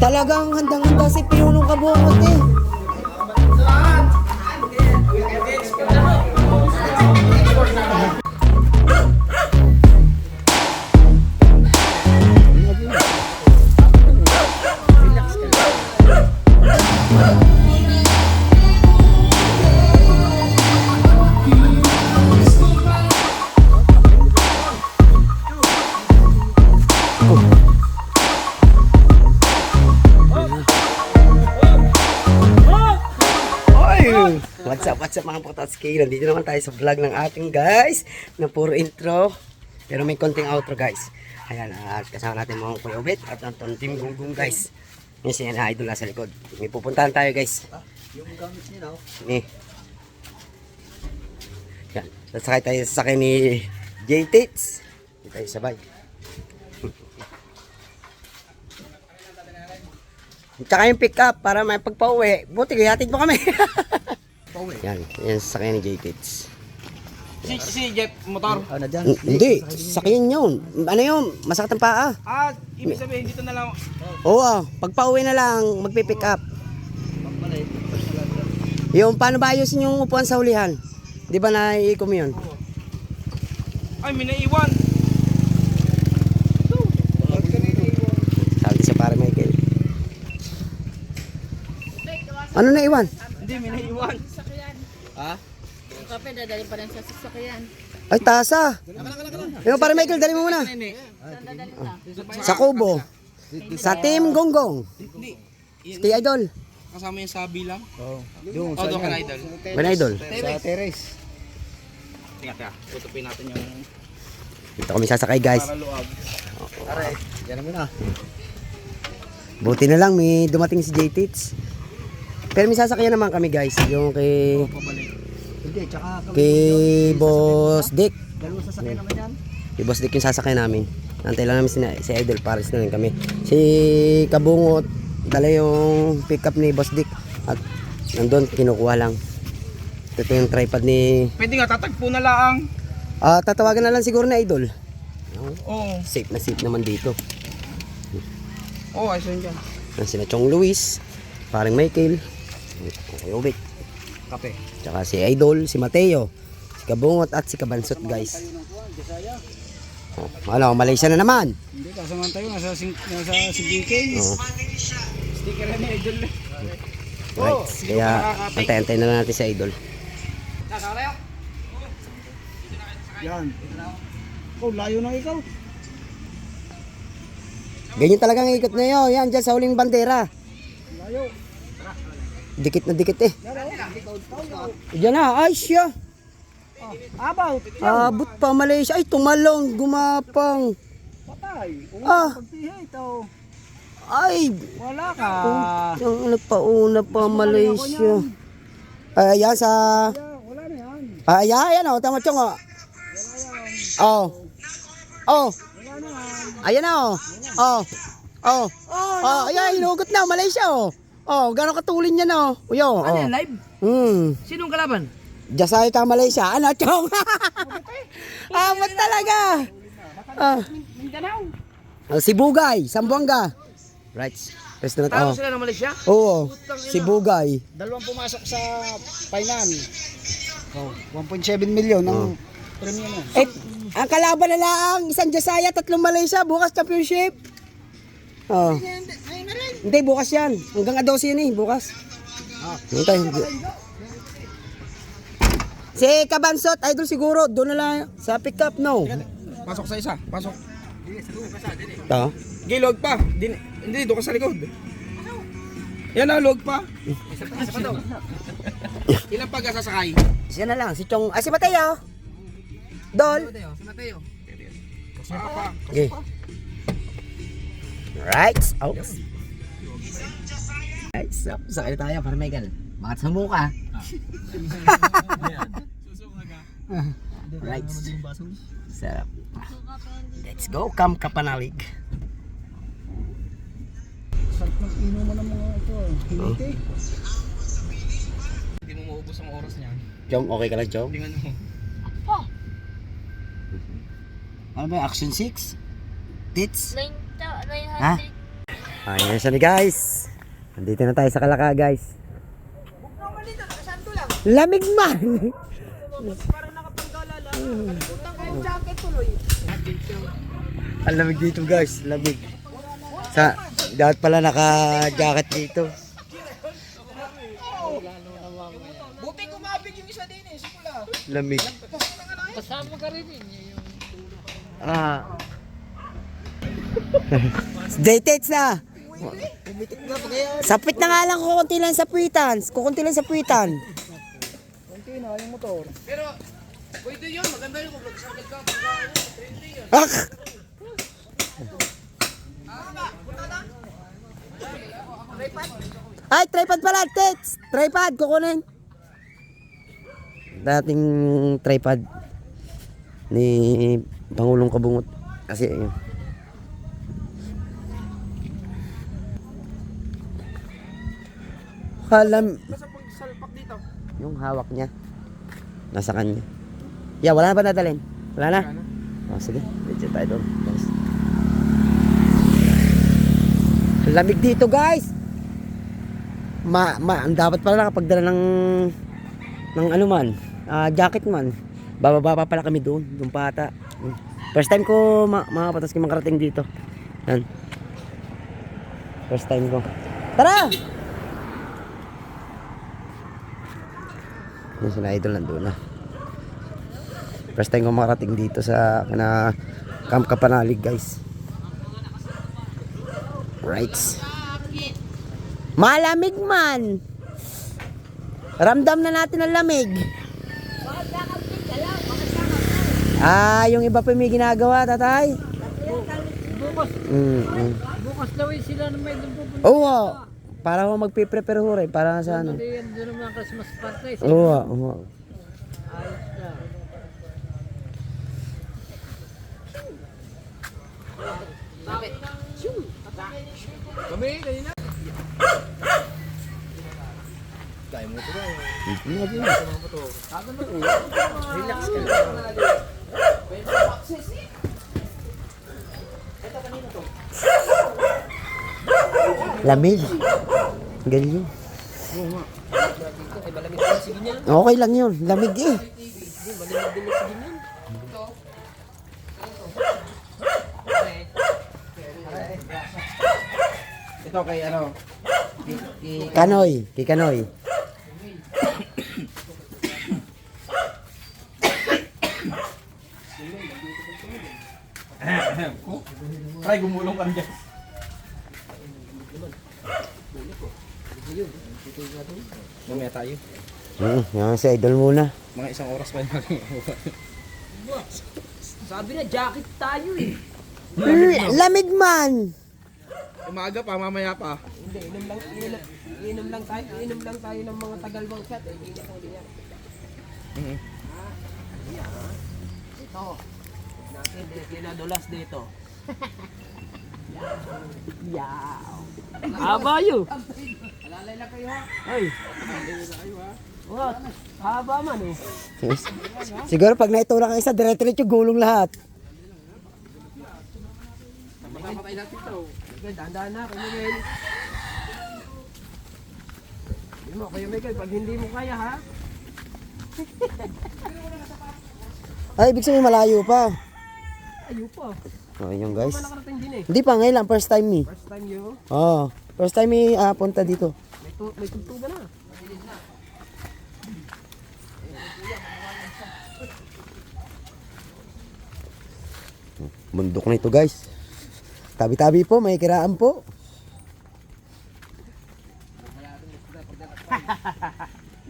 Talagang handang-handa si Pinulong Kabungot eh. What's up mga Pototski? Nandito naman tayo sa vlog ng ating guys na puro intro pero may konting outro guys. Ayan, at kasama natin mga Kuya Obet at ang Team Gunggong guys. Yung siya na idol sa likod. May pupuntahan tayo guys. Yung gamit niya daw. Yan, sasakay tayo sa sakay ni J-Tits. Hindi tayo sabay. Tsaka yung pick up para may pagpa-uwi. Buti kayatid mo kami. Yan, yan sasakyan ni J-Tits. Si Jeff motor. Ano dyan? Hindi, sasakyan yun. Ano yun? Masakit ang paa. Ibig sabihin dito na lang. Oo, pagpa-uwi na lang, magpipick up. Yung paano ba ayusin yung upuan sa hulihan? Di ba naiikom yun? Ay, may naiwan. Sabi siya para Michael. Ano naiwan? Hindi, may naiwan. Ha? Yung kape, dadali pa rin sa sasakyan. Ay, tasa. Yung para Michael, dali mo muna. Saan dadali na? Sa Kubo. Sa Team Gonggong. Hindi. Stay Idol. Kasama yung sabi lang. Oo. Doon Oh, doon ka na idol. Ben Idol. Sa terrace. Tingnan. Tutupin natin yung Dito kami sasakay guys. para luag. Aray, yan naman na. Buti na lang may dumating si J-Tits. Pero may sasakyan naman kami guys. Yung kay Hindi, tsaka kami. kay Boss Dick. Dalawang sasakyan naman yan. Kay Boss Dick yung sasakyan namin. Nantay lang namin si Idol. Paris na rin kami. Si Kabungot, dala yung pickup ni Boss Dick. At nandun, kinukuha lang. Ito yung tripod ni... Pwede nga, tatagpo na lang. tatawagan na lang siguro na Idol. Oo. Safe na safe naman dito. Oo, ayos yun dyan. Yan sila Chong Luis, parang Michael, Kuya Obet, Kape. tsaka si Idol, si Mateo, si Kabungot at si Kabansot guys. Oh, ano, Malaysia na naman. Hindi, kasama tayo. Nasa CGK. Oh, Sticker na ni idol. right. Kaya antay-antay na lang natin si Idol. Yan. Oh, layo na ikaw. Ganyan talagang ikot na yun. Yan, dyan sa huling bandera. Layo. Dikit na dikit eh. Diyan na, ay siya. About. Abot pa Malaysia. Ay, tumalong, gumapang. Patay. Ah. Pagpihay ito. Ay, Wala ka. yung nagpauna pa Malaysia. Ay, yan sa... Wala na yan. Ay, yan o, tama Chong o. Oh. Oh. Wala na yan. Ayan na oh. Oh. Oh. Oh, ayan, hinugot na Malaysia oh. Oh, gano'ng katulin niya na oh. Uyo. Ano Oh. yan, live? Sinong kalaban? Jasay ka Malaysia. Ano, Chong? Amat talaga. Ah. Si Bugay, Sambuanga. Right. Restaurant Talo oh. sila ng Malaysia? Oo. Si Bugay. Dalawang pumasok sa final. Oh, 1.7 million ang premium mo. Eh, ang kalaban na lang, isang Jasaya, 3 Malaysia, bukas championship. Oh. Hindi, bukas yan. Hanggang 12 yan eh, bukas. Hintay. Si Kabansot, idol siguro, doon na lang sa pick up, no? Pasok sa isa. Pasok. Ito. Gilog pa. Hindi, doon ka sa likod. Yan na, log pa. Ilan pag sasakay? Siya na lang, si Chong, si Mateo. Dol. Si Mateo. Okay. Right. Oh. Right, so, sakay tayo para Michael. Makat sa mukha. Right. Sarap. Let's go, Kam Kapanalig. Sarap ng inuman ng mga ito. Hiniti. Hindi mo maubos ang oras niya. Chong, okay ka lang, Chong? Tingnan mo. Ano ba, Action 6? Tits? 900. Ha? Ayan siya ni guys. Nandito na tayo sa Kalaka guys. Lamig man. Ang lamig dito guys, lamig. Dapat pala naka-jacket dito. Buti kumabig yung isa din eh, simula. Lamig. Kasama ka rin yun. Ah. Dated na. Sapit na nga lang, kukunti lang sa puwitan. Kukunti lang sa puwitan. Konti na yung motor. Pero, pwede yun, maganda yun kung nagsakit ka. Ah! Ay, tripod pala, Tets! Tripod, kukunin. Dating tripod ni Pangulong Kabungot. Kasi, alam, Basta pag salpak dito. yung hawak niya, nasa kanya. Yeah, wala na ba nadalhin? Wala na? Oh, sige, medyo tayo doon. Guys. Lamig dito guys. Ang dapat pala nakapagdala ng ano man, jacket man. Bababa pa pala kami doon pa ata. First time ko makapatas ko makarating dito. Yan. First time ko. Tara! Yung sila idol nandun na. First time ko makarating dito sa Camp Kapanalig guys. Right. Malamig man. Ramdam na natin ang lamig. Yung iba pa may ginagawa, tatay. Bukas daw sila na may pupunta. Oo. Para ako magpe-prepare ho rin. Para sa ano. Doon naman ang Christmas party. Oo. Ayos na. Kami, kanina. Relax ka lang. Lamig. Ganyan. Okay lang yun. Lamig eh. Ito kay ano? Kanoy. Kay Kanoy. Try gumulong ka dyan. Mamaya tayo. Yan si idol muna. Mga isang oras pa yung Sabi na jacket tayo eh. Lamig man. Umaga pa, mamaya pa. Hindi, inom lang tayo ng mga tagalbang shot. Eh, hindi na huli yan. Ito. Natin, kinadulas dito. Yaw. Haba yun. Alalay lang kayo ha. Ay. Alalay na kayo ha. What? Haba man oh. Siguro pag naitulak ang isa, dire-diretso gulong lahat. Makapatay natin ito. Sige, dahan-dahan na, Kuya Miguel. Hindi mo, Kuya Miguel, pag hindi mo kaya ha. Ay, ibig sabihin malayo pa. Ayo pa. Oh, yun guys. Wala nakarating din eh. Hindi pa, ngayon lang. First time eh. First time yun. Oh, first time eh, punta dito. May tugtugan na. Bundok na ito guys. Tabi-tabi po, may kiraan po.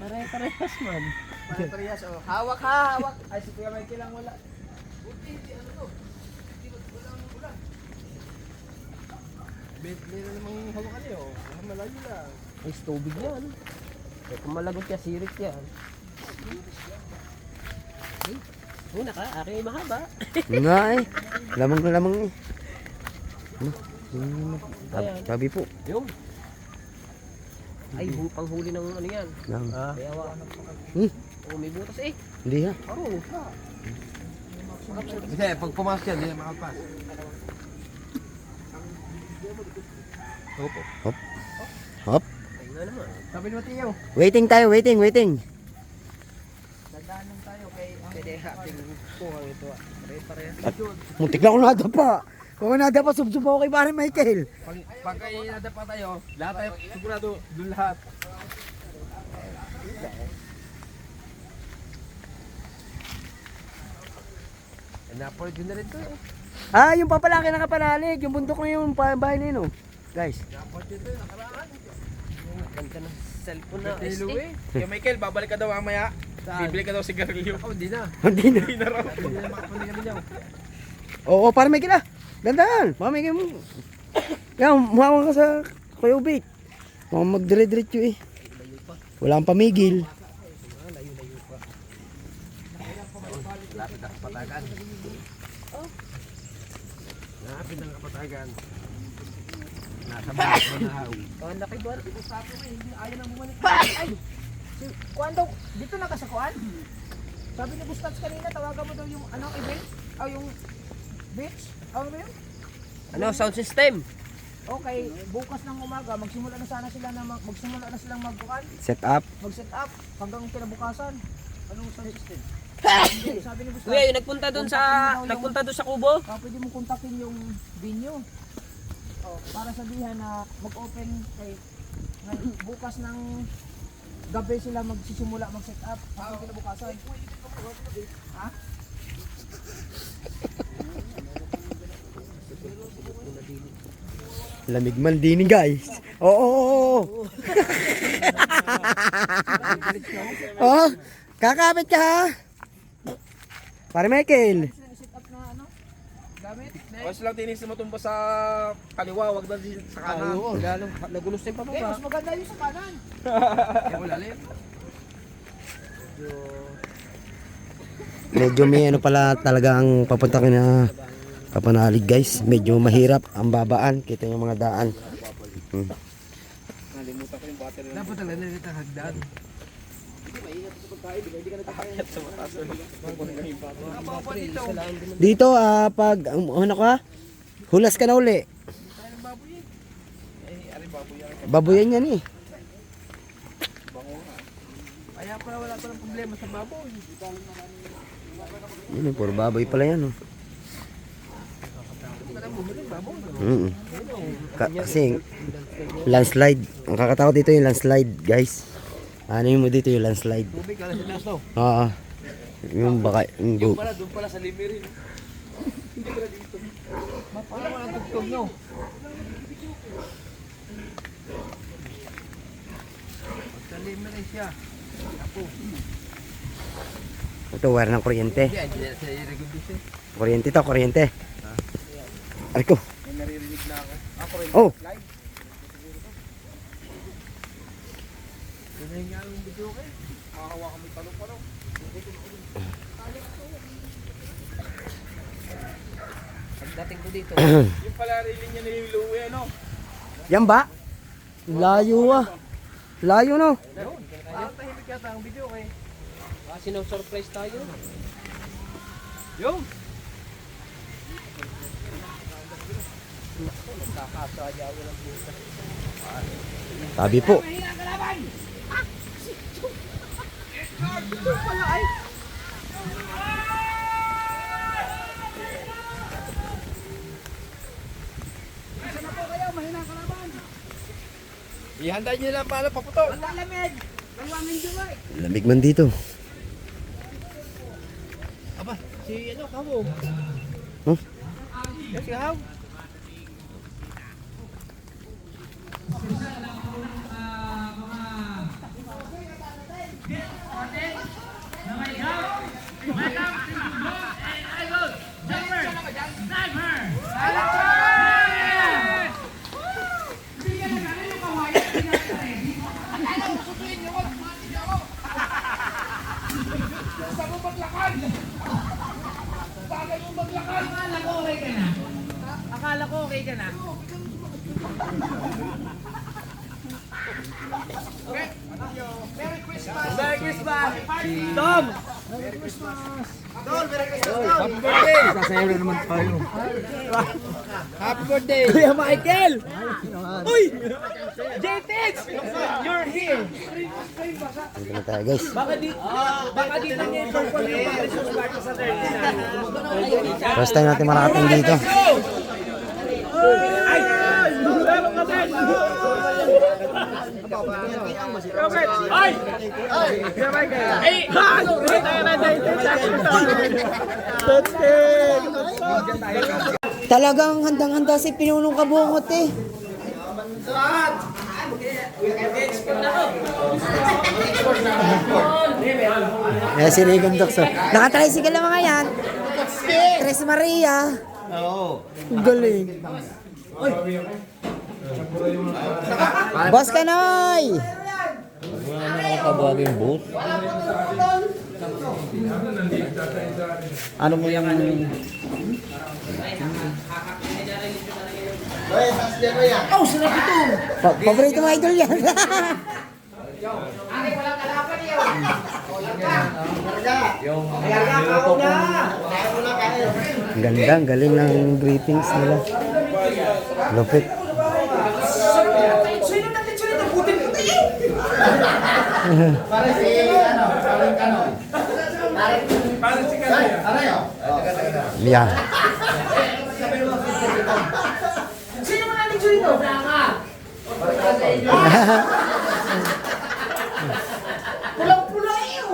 Pare-parehas man. Parehas, oh. Hawak ha, hawak. Ay, si Kuya Michael lang wala. Meron namang hawakan niyo. Malayo lang. Ay, tubig yan. Eh, kung malagot ka, sirik yan. Una ka, aking ay mahaba. Nga eh. Lamang na lamang eh. Tabi po. Yung. Ay, panghuli ng ano yan. Lang. Kaya hawakan ng Oh, may butas eh. Hindi ha. Aro. Kasi pag pumasok yan, hindi na makapas. Opo. Hop. Hop. Tingnan naman. Sabi ni Mateo. Waiting tayo, waiting. Dadaan lang tayo kay pwede happy ko ito. Pare-pareha. Muntik na ako nadapa. Kung nadapa, subsub ako kay pare Michael. Pag kayo nadapa tayo, lahat tayo sigurado doon lahat. Napolid yun na rin to. Ah, yung papalaki na kapanalig. Yung bundok na yung bahay na yun, oh. Guys. Napolid yun to, nakaraan. Ganda ng cellphone na. Tilo eh. Kaya Michael, babalik ka daw mamaya. Bibili ka daw sigarilyo. Ako, hindi na. Hindi na. Hindi na raw. Hindi na makapuli kami niyaw. Oo, para Michael ah. Gandaan. Baka Michael mo. Yan, muhawa ka sa Kuya Ubit. Baka magdire-diretso eh. Wala kang pamigil. Lapit ang kapatagan. Lapit ang kapatagan. Nasa bahay mo na haw. Ang laki ba? Ayaw nang bumalik. Ay! Si Kuan daw, dito na ka sa Kuan? Sabi ni Gustats kanina, tawagan mo daw yung ano, event? O yung beach? Ano ba yun? Ano, sound system? Okay, bukas ng umaga, magsimula na sana sila na magsimula na silang magbukan, Set up. mag-set up hanggang kinabukasan. Anong sound system? Hindi, sabi ni Gustats. Kuya, yung nagpunta doon sa Kubo. Pwede mo kontakin yung venue. Oh, para sabihan na mag-open kay bukas ng gabi sila magsisimula mag-set up hanggang kinabukasan. Ha? Lamig man din guys. Oo. Oh, kakapit ka ha. Para Michael. Set up na ano? Gamit? Huwag lang tinis mo tumba sa kaliwa, wag na sa kanan. Oo, lalong nagulos yung Eh, pababa. mas maganda yung sa kanan. Kaya wala rin. Medyo may ano pala talaga ang papunta ka na kapanalig guys. Medyo mahirap ang babaan. Kita yung mga daan. Nalimutan ko yung battery. Dapat talaga nalita hagdan. Dito pag ano ka? Hulas ka na uli. Baboyan yan eh. Kaya pala wala palang problema sa baboy. Yun, puro baboy pala yan oh. Kasi landslide. Ang kakatakot dito yung landslide guys. Ano mo dito yung landslide? Tubig ka na sa taas, no? Oo. Yung baka yung Doon pala sa limirin. Hindi pala dito. Paano mo ang tugtog nyo? Sa limirin siya. Ako. ito wire ng kuryente. Hindi na sa i-regulation. Kuryente to, kuryente. Ay ko. May naririnig na ako. Ako rin. Oh. Live. Pinahinga yung video ko eh. Makahawa kami talong-palong. Pagdating ko dito. Yung pala rin niya nililuwi ano? Yan ba? Layo ah. Layo no. Parang tahimik yata ang video ko eh. Sino-surprise tayo. Yung! Sabi po. Ihanda niyo lang paano paputok. Lalamig! Lalamig juga eh! Lamig man dito. Aba, si ano, Kamo? Huh? Yes, si Haw. Akala ko okay ka na. Merry Christmas! Tom! Merry Christmas! Happy birthday! Sasayaw na naman tayo. Happy birthday! Kuya Michael! Uy! JTX! You're here! Dito na tayo guys. Baka dito niya i-purple yung Christmas party sa 39. First time natin makarating dito. Talagang handang-handa si Pinunong Kabungot eh. Si Regan Dokso. Naka-tricycle na mga yan. Tres Maria. Oo. Galing. Boss Kanoy! Nakakabaging boot. Ano mo yung... Paborito mo idol yan. Ang ganda, ang galing ng greetings nila. Lupit. Yeah. Sino mga nandito dito? Pulang-pula iyo!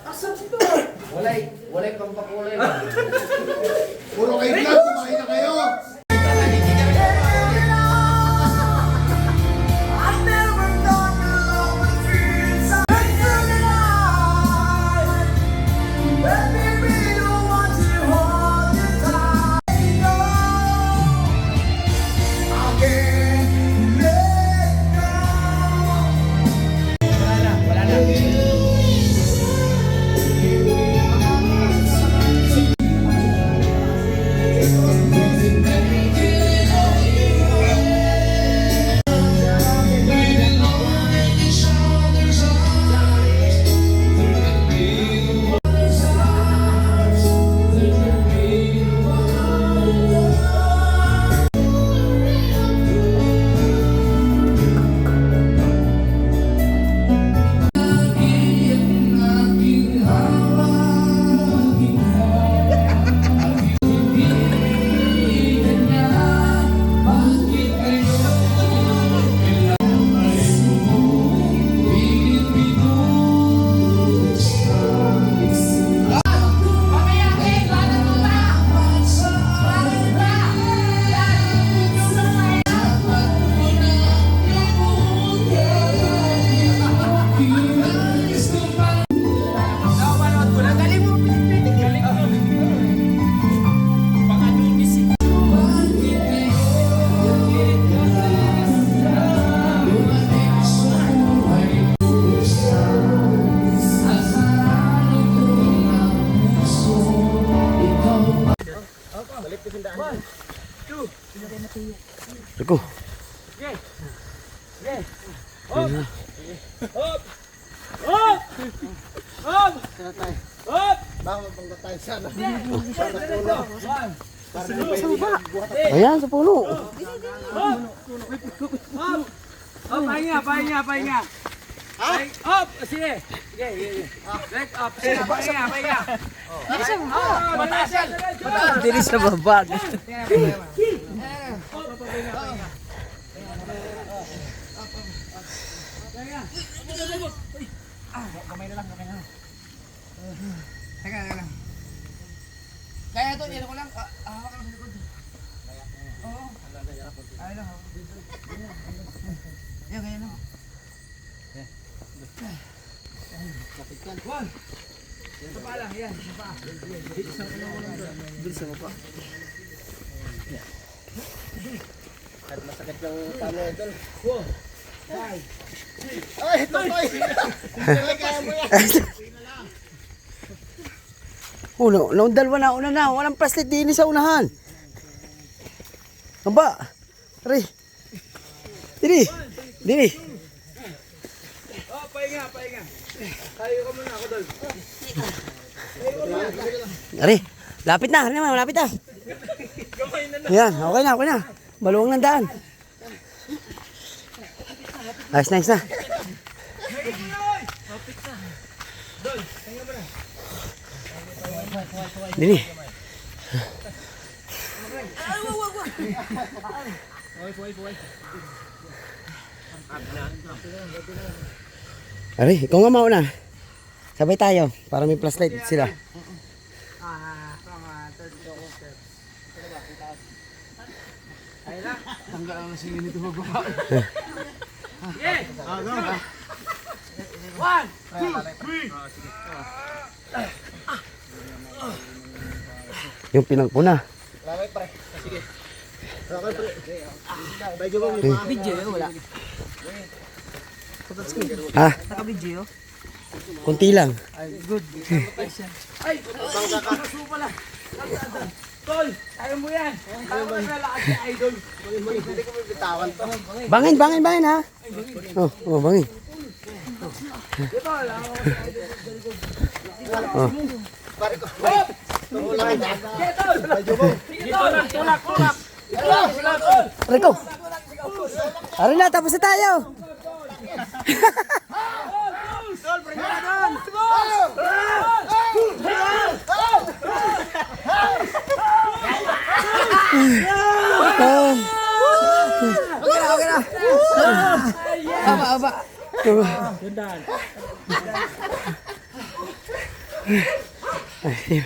Asam sito? Walay pang pakulay. Puro kayo vlog, kumain na kayo. Eko. Ayan, sa puno. Pahinga. Up! Sige! Leg up! Sige, pahinga! Mataas yan! Dili sa babag. Kamay na lang. Teka lang. Kaya ito, yan ko lang. Hawak lang sa likod. Oo. Ay lang. Yan, kaya lang. One. Isa pa lang, yan. Isa pa. Bilis mo pa. At masakit ng tamo ito. Four. Five. Ay, ito pa. Kaya mo yan. Uno, dalawa na, una na. Walang plastic din sa unahan. Aba. Ari. Dini. Oh, pahinga. Tayo ka muna ako doon. Ari, lapit na, naman, malapit na. Yan, okay na. Baluwang ng daan. Nice na. Dini. Ari, ikaw nga mauna. Sabay tayo para may flashlight sila. Yung pinangpuna. Video wala. Ha? Naka-video. Kunti lang. Tol, ayaw mo yan. Ayaw mo na lakas si Idol. Bangin ha. Bangin. Tulak. Rico. Ari na, tapos na tayo. Okay na. Aba. Ay,